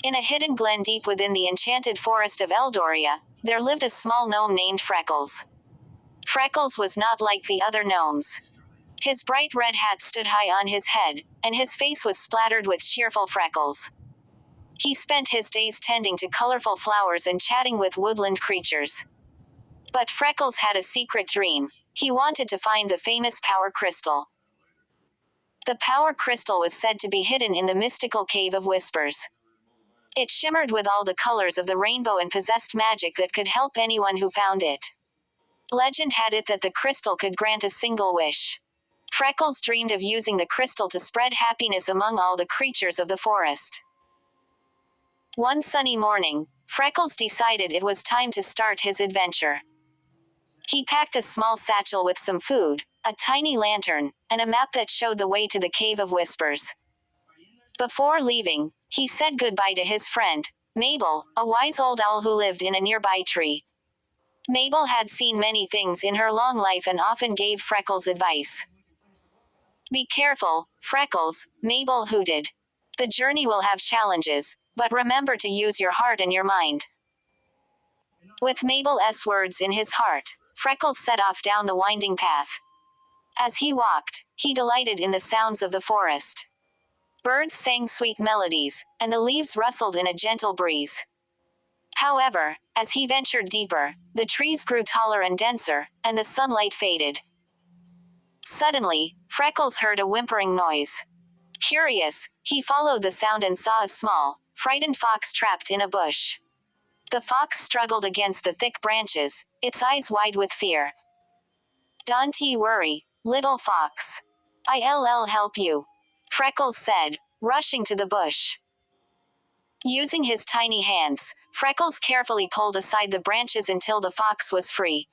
In a hidden glen deep within the enchanted forest of Eldoria, there lived a small gnome named Freckles. Freckles was not like the other gnomes. His bright red hat stood high on his head, and his face was splattered with cheerful freckles. He spent his days tending to colorful flowers and chatting with woodland creatures. But Freckles had a secret dream. He wanted to find the famous power crystal. The power crystal was said to be hidden in the mystical Cave of Whispers. It shimmered with all the colors of the rainbow and possessed magic that could help anyone who found it. Legend had it that the crystal could grant a single wish. Freckles dreamed of using the crystal to spread happiness among all the creatures of the forest. One sunny morning, Freckles decided it was time to start his adventure. He packed a small satchel with some food, a tiny lantern, and a map that showed the way to the Cave of Whispers. Before leaving, he said goodbye to his friend, Mabel, a wise old owl who lived in a nearby tree. Mabel had seen many things in her long life and often gave Freckles advice. "Be careful, Freckles," Mabel hooted. "The journey will have challenges, but remember to use your heart and your mind." With Mabel's words in his heart, Freckles set off down the winding path. As he walked, he delighted in the sounds of the forest. Birds sang sweet melodies, and the leaves rustled in a gentle breeze. However, as he ventured deeper, the trees grew taller and denser, and the sunlight faded. Suddenly, Freckles heard a whimpering noise. Curious, he followed the sound and saw a small, frightened fox trapped in a bush. The fox struggled against the thick branches, its eyes wide with fear. "Don't worry, little fox. I'll help you," Freckles said, rushing to the bush. Using his tiny hands, Freckles carefully pulled aside the branches until the fox was free.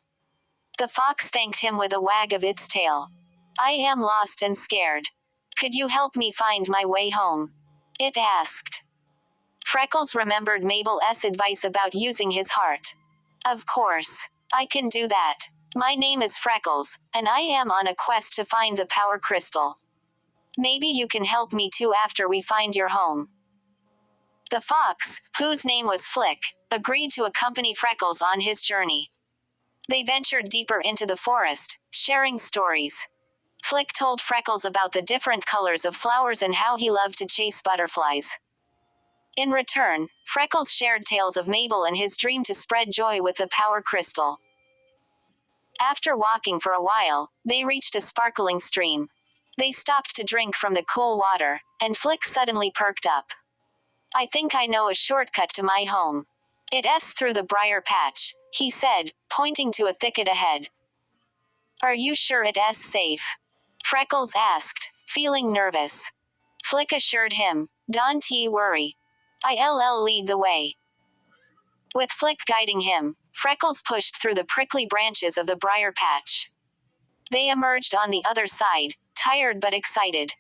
The fox thanked him with a wag of its tail. "I am lost and scared. Could you help me find my way home?" it asked. Freckles remembered Mabel's advice about using his heart. "Of course. I can do that. My name is Freckles, and I am on a quest to find the power crystal. Maybe you can help me too after we find your home." The fox, whose name was Flick, agreed to accompany Freckles on his journey. They ventured deeper into the forest, sharing stories. Flick told Freckles about the different colors of flowers and how he loved to chase butterflies. In return, Freckles shared tales of Mabel and his dream to spread joy with the power crystal. After walking for a while, they reached a sparkling stream. They stopped to drink from the cool water, and Flick suddenly perked up. "I think I know a shortcut to my home. It's through the briar patch," he said, pointing to a thicket ahead. "Are you sure it's safe?" Freckles asked, feeling nervous. Flick assured him, "Don't worry. I'll lead the way." With Flick guiding him, Freckles pushed through the prickly branches of the briar patch. They emerged on the other side, tired but excited.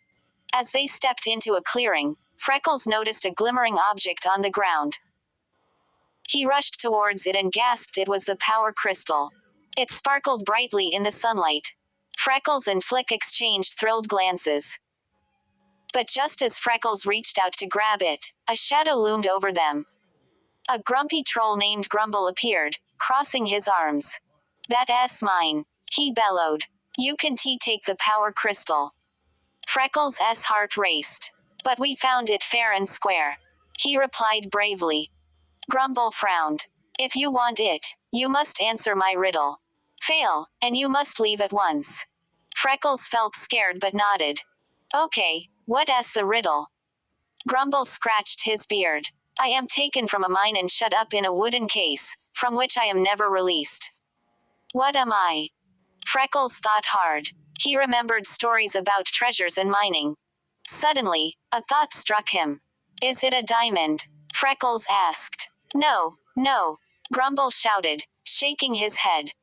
As they stepped into a clearing, Freckles noticed a glimmering object on the ground. He rushed towards it and gasped it was the power crystal. It sparkled brightly in the sunlight. Freckles and Flick exchanged thrilled glances. But just as Freckles reached out to grab it, a shadow loomed over them. A grumpy troll named Grumble appeared, crossing his arms. "That's mine," he bellowed. "You can take the power crystal." Freckles' heart raced. "But we found it fair and square," he replied bravely. Grumble frowned. "If you want it, you must answer my riddle. Fail, and you must leave at once." Freckles felt scared but nodded. "Okay, what's the riddle?" Grumble scratched his beard. "I am taken from a mine and shut up in a wooden case, from which I am never released." "What am I?" Freckles thought hard. He remembered stories about treasures and mining. Suddenly, a thought struck him. "Is it a diamond?" Freckles asked. "No, no," Grumble shouted, shaking his head.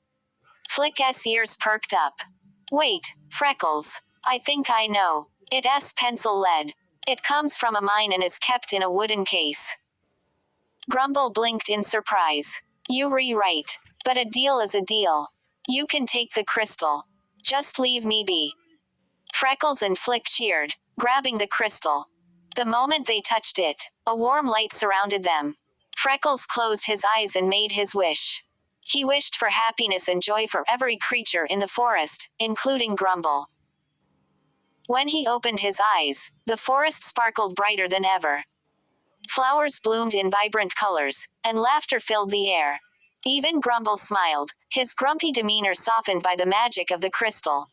Flick's ears perked up. "Wait, Freckles. I think I know. It's pencil lead. It comes from a mine and is kept in a wooden case." Grumble blinked in surprise. "You're right. But a deal is a deal. You can take the crystal. Just leave me be." Freckles and Flick cheered, grabbing the crystal. The moment they touched it, a warm light surrounded them. Freckles closed his eyes and made his wish. He wished for happiness and joy for every creature in the forest, including Grumble. When he opened his eyes, the forest sparkled brighter than ever. Flowers bloomed in vibrant colors, and laughter filled the air. Even Grumble smiled, his grumpy demeanor softened by the magic of the crystal.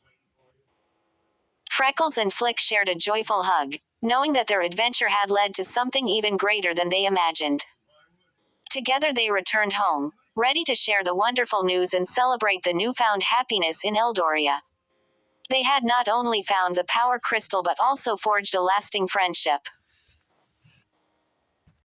Freckles and Flick shared a joyful hug, knowing that their adventure had led to something even greater than they imagined. Together they returned home, ready to share the wonderful news and celebrate the newfound happiness in Eldoria. They had not only found the power crystal but also forged a lasting friendship.